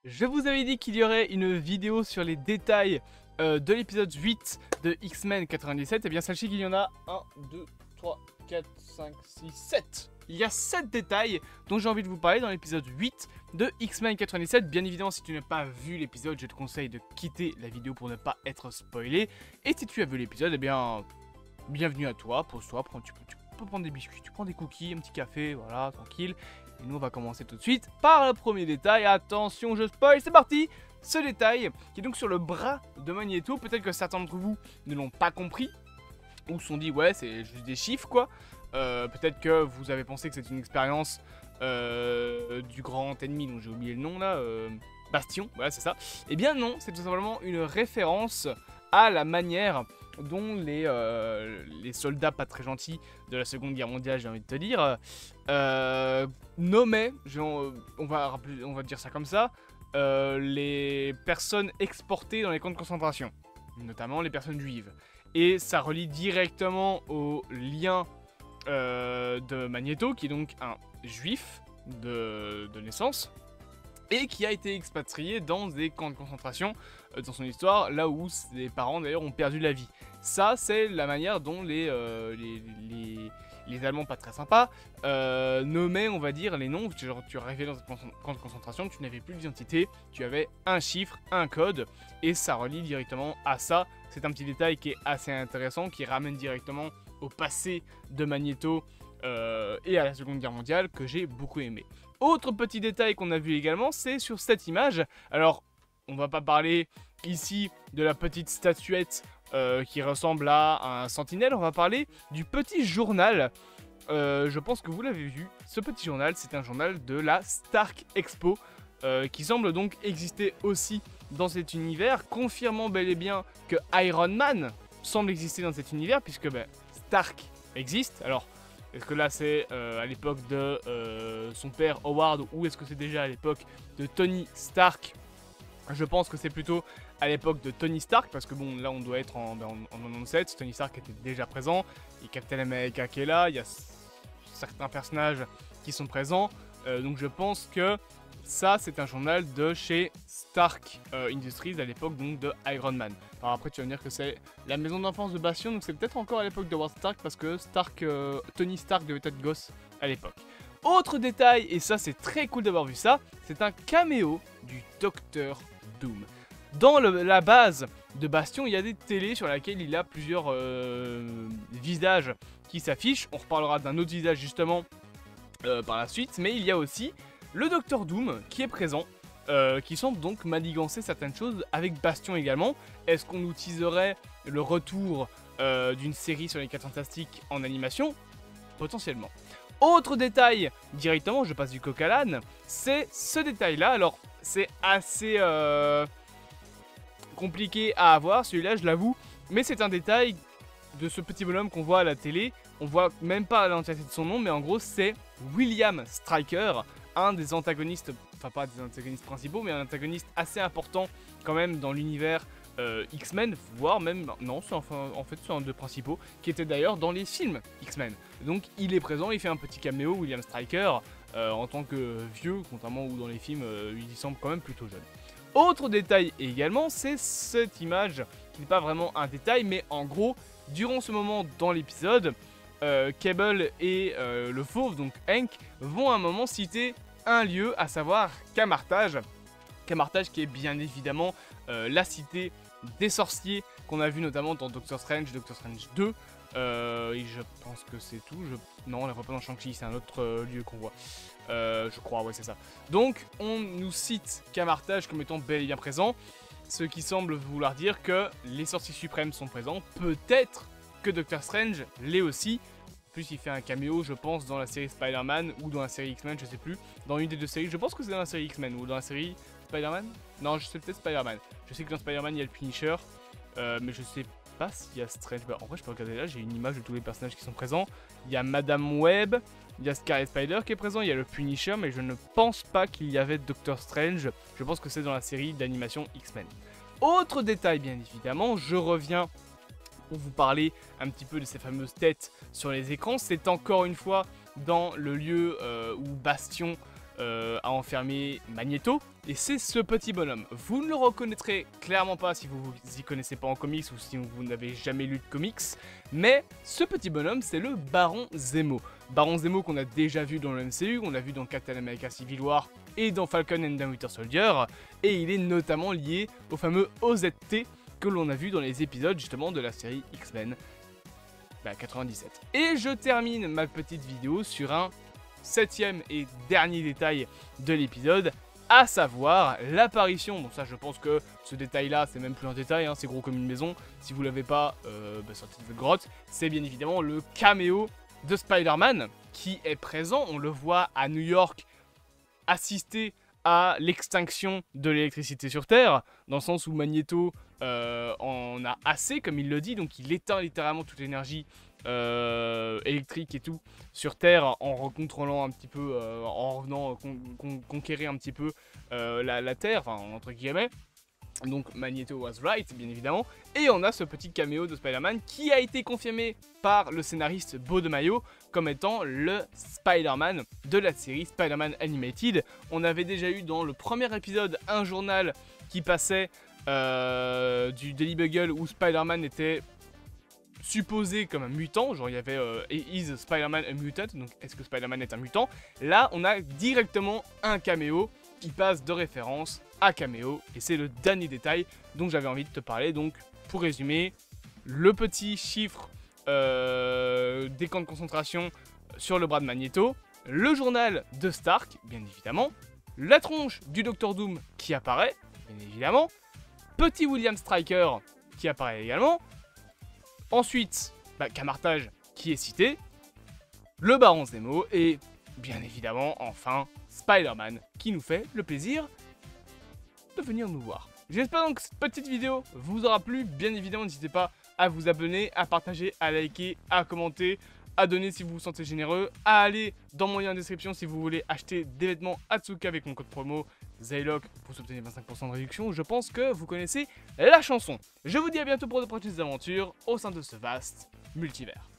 Je vous avais dit qu'il y aurait une vidéo sur les détails de l'épisode 8 de X-Men 97. Et bien sachez qu'il y en a 1, 2, 3, 4, 5, 6, 7. Il y a 7 détails dont j'ai envie de vous parler dans l'épisode 8 de X-Men 97. Bien évidemment, si tu n'as pas vu l'épisode, je te conseille de quitter la vidéo pour ne pas être spoilé. Et si tu as vu l'épisode, eh bien, bienvenue à toi, pose-toi, tu peux prendre des biscuits, tu prends des cookies, un petit café, voilà, tranquille. Et nous, on va commencer tout de suite par le premier détail. Attention, je spoil, c'est parti. Ce détail, qui est donc sur le bras de Magneto. Peut-être que certains d'entre vous ne l'ont pas compris, ou se sont dit, ouais, c'est juste des chiffres, quoi. Peut-être que vous avez pensé que c'est une expérience du grand ennemi, dont j'ai oublié le nom, là, Bastion, voilà, c'est ça. Eh bien non, c'est tout simplement une référence à la manière dont les soldats pas très gentils de la Seconde Guerre mondiale, j'ai envie de te dire, nommaient, on va dire ça comme ça, les personnes exportées dans les camps de concentration, notamment les personnes juives. Et ça relie directement au lien de Magneto, qui est donc un juif de naissance, et qui a été expatrié dans des camps de concentration dans son histoire, là où ses parents d'ailleurs ont perdu la vie. Ça, c'est la manière dont les Allemands pas très sympas nommaient, on va dire, les noms. Genre, tu arrivais dans un camp de concentration, tu n'avais plus d'identité, tu avais un chiffre, un code, et ça relie directement à ça. C'est un petit détail qui est assez intéressant, qui ramène directement au passé de Magneto et à la Seconde Guerre mondiale, que j'ai beaucoup aimé. Autre petit détail qu'on a vu également, c'est sur cette image. Alors, on va pas parler ici de la petite statuette qui ressemble à un sentinelle, on va parler du petit journal. Je pense que vous l'avez vu, ce petit journal, c'est un journal de la Stark Expo, qui semble donc exister aussi dans cet univers, confirmant bel et bien que Iron Man semble exister dans cet univers, puisque Stark existe. Alors, est-ce que là c'est à l'époque de son père Howard, ou est-ce que c'est déjà à l'époque de Tony Stark? Je pense que c'est plutôt à l'époque de Tony Stark, parce que bon, là on doit être en 97, Tony Stark était déjà présent, et Captain America qui est là, il y a certains personnages qui sont présents, donc je pense que ça c'est un journal de chez Stark Industries à l'époque donc de Iron Man. Alors après tu vas me dire que c'est la maison d'enfance de Bastion, donc c'est peut-être encore à l'époque de Howard Stark, parce que Tony Stark devait être gosse à l'époque. Autre détail, et ça c'est très cool d'avoir vu ça, c'est un caméo du Docteur Doom. Dans la base de Bastion, il y a des télés sur lesquelles il y a plusieurs visages qui s'affichent. On reparlera d'un autre visage justement par la suite, mais il y a aussi le Docteur Doom qui est présent, qui semble donc manigancer certaines choses avec Bastion également. Est-ce qu'on nous teaserait le retour d'une série sur les 4 Fantastiques en animation? Potentiellement. Autre détail, directement, je passe du coq à l'âne, c'est ce détail-là. Alors, c'est assez compliqué à avoir, celui-là, je l'avoue, mais c'est un détail de ce petit bonhomme qu'on voit à la télé. On voit même pas l'entièreté de son nom, mais en gros, c'est William Stryker, un des antagonistes, enfin pas des antagonistes principaux, mais un antagoniste assez important quand même dans l'univers X-Men, voire même, non, en fait c'est un des principaux, qui était d'ailleurs dans les films X-Men. Donc il est présent, il fait un petit caméo, William Stryker, en tant que vieux, contrairement où dans les films, il semble quand même plutôt jeune. Autre détail également, c'est cette image, qui n'est pas vraiment un détail, mais en gros, durant ce moment dans l'épisode, Cable et le fauve, donc Hank, vont à un moment citer un lieu, à savoir Camartage. Camartage qui est bien évidemment la cité des sorciers qu'on a vu notamment dans Doctor Strange 2. Et je pense que c'est tout. Non, on la voit pas dans Shang-Chi, c'est un autre lieu qu'on voit. Je crois, ouais, c'est ça. Donc, on nous cite Camartage comme étant bel et bien présent, ce qui semble vouloir dire que les sorciers suprêmes sont présents. Peut-être que Doctor Strange l'est aussi. En plus, il fait un caméo, je pense, dans la série Spider-Man ou dans la série X-Men, je sais plus. Dans une des deux séries, je pense que c'est dans la série X-Men ou dans la série Spider-Man. Non, je sais peut-être Spider-Man. Je sais que dans Spider-Man, il y a le Punisher, mais je sais pas s'il y a Strange. En vrai, je peux regarder là, j'ai une image de tous les personnages qui sont présents. Il y a Madame Web, il y a Scarlet Spider qui est présent, il y a le Punisher, mais je ne pense pas qu'il y avait Doctor Strange. Je pense que c'est dans la série d'animation X-Men. Autre détail, bien évidemment, je reviens pour vous parler un petit peu de ces fameuses têtes sur les écrans. C'est encore une fois dans le lieu où Bastion a enfermé Magneto, et c'est ce petit bonhomme. Vous ne le reconnaîtrez clairement pas si vous y connaissez pas en comics ou si vous n'avez jamais lu de comics, mais ce petit bonhomme, c'est le Baron Zemo. Baron Zemo qu'on a déjà vu dans le MCU, on l'a vu dans Captain America Civil War et dans Falcon and the Winter Soldier, et il est notamment lié au fameux OZT que l'on a vu dans les épisodes justement de la série X-Men 97. Et je termine ma petite vidéo sur un 7e et dernier détail de l'épisode, à savoir l'apparition, bon ça je pense que ce détail là c'est même plus un détail, hein, c'est gros comme une maison, si vous l'avez pas, sortez de votre grotte, c'est bien évidemment le caméo de Spider-Man qui est présent, on le voit à New York assister à l'extinction de l'électricité sur Terre, dans le sens où Magneto en a assez, comme il le dit, donc il éteint littéralement toute l'énergie électrique et tout sur Terre en recontrôlant un petit peu, en revenant conquérir un petit peu la Terre, enfin entre guillemets. Donc Magneto was right, bien évidemment. Et on a ce petit caméo de Spider-Man qui a été confirmé par le scénariste Beau de Mayo comme étant le Spider-Man de la série Spider-Man Animated. On avait déjà eu dans le premier épisode un journal qui passait du Daily Bugle où Spider-Man était supposé comme un mutant, genre il y avait Is Spider-Man a mutant, donc est-ce que Spider-Man est un mutant? Là on a directement un caméo qui passe de référence à caméo, et c'est le dernier détail dont j'avais envie de te parler. Donc pour résumer, le petit chiffre des camps de concentration sur le bras de Magneto, le journal de Stark, bien évidemment, la tronche du Docteur Doom qui apparaît, bien évidemment, petit William Stryker qui apparaît également, ensuite, Camartage qui est cité, le Baron Zemo et, bien évidemment, enfin, Spider-Man qui nous fait le plaisir de venir nous voir. J'espère donc que cette petite vidéo vous aura plu. Bien évidemment, n'hésitez pas à vous abonner, à partager, à liker, à commenter, à donner si vous vous sentez généreux, à aller dans mon lien en description si vous voulez acheter des vêtements Atsuka avec mon code promo Zaylock pour obtenir 25% de réduction. Je pense que vous connaissez la chanson. Je vous dis à bientôt pour de prochaines aventures au sein de ce vaste multivers.